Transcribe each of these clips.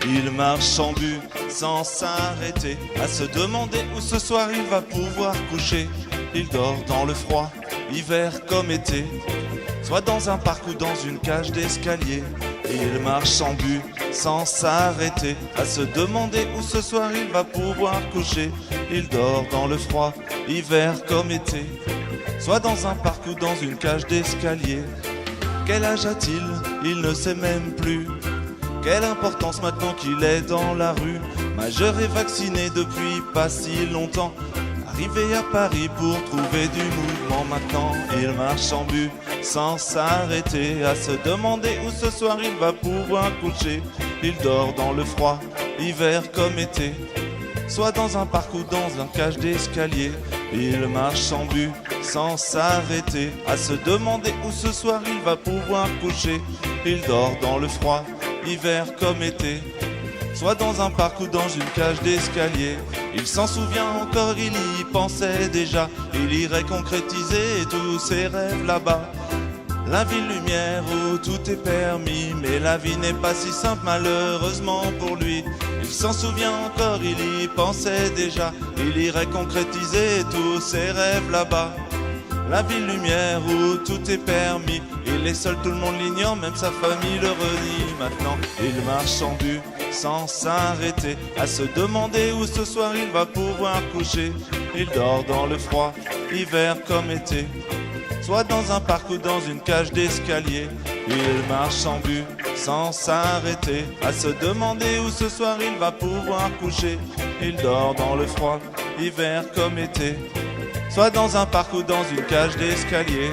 Il marche sans but, sans s'arrêter, à se demander où ce soir il va pouvoir coucher. Il dort dans le froid, hiver comme été, soit dans un parc ou dans une cage d'escalier. Il marche sans but, sans s'arrêter, à se demander où ce soir il va pouvoir coucher. Il dort dans le froid, hiver comme été, soit dans un parc ou dans une cage d'escalier. Quel âge a-t-il? Il ne sait même plus. Quelle importance maintenant qu'il est dans la rue, majeur et vacciné depuis pas si longtemps. Arrivé à Paris pour trouver du mouvement maintenant. Il marche sans but, sans s'arrêter, à se demander où ce soir il va pouvoir coucher. Il dort dans le froid, hiver comme été, soit dans un parc ou dans un cage d'escalier. Il marche sans but, sans s'arrêter, à se demander où ce soir il va pouvoir coucher. Il dort dans le froid, hiver comme été, soit dans un parc ou dans une cage d'escalier. Il s'en souvient encore, il y pensait déjà, il irait concrétiser tous ses rêves là-bas. La ville lumière où tout est permis, mais la vie n'est pas si simple malheureusement pour lui. Il s'en souvient encore, il y pensait déjà, il irait concrétiser tous ses rêves là-bas. La ville lumière où tout est permis, il est seul, tout le monde l'ignore, même sa famille le renie. Maintenant il marche sans but, sans s'arrêter, à se demander où ce soir il va pouvoir coucher. Il dort dans le froid, hiver comme été, soit dans un parc ou dans une cage d'escalier. Il marche sans but, sans s'arrêter, à se demander où ce soir il va pouvoir coucher. Il dort dans le froid, hiver comme été, soit dans un parc ou dans une cage d'escalier.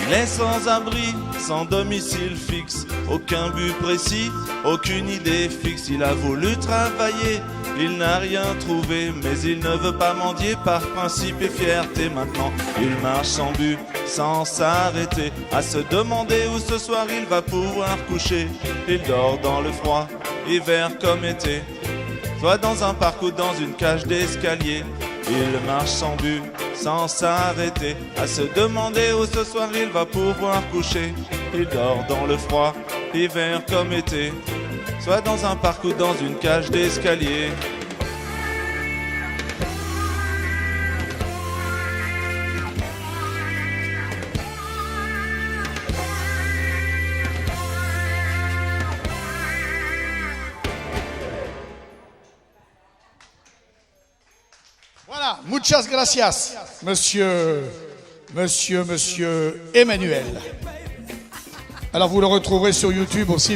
Il est sans abri, sans domicile fixe, aucun but précis, aucune idée fixe. Il a voulu travailler, il n'a rien trouvé, mais il ne veut pas mendier par principe et fierté. Maintenant il marche sans but, sans s'arrêter, à se demander où ce soir il va pouvoir coucher. Il dort dans le froid, hiver comme été, soit dans un parc ou dans une cage d'escalier. Il marche sans but, sans s'arrêter, à se demander où ce soir il va pouvoir coucher. Il dort dans le froid, hiver comme été, soit dans un parc ou dans une cage d'escalier. Voilà, muchas gracias, monsieur Emmanuel. Alors vous le retrouverez sur YouTube aussi.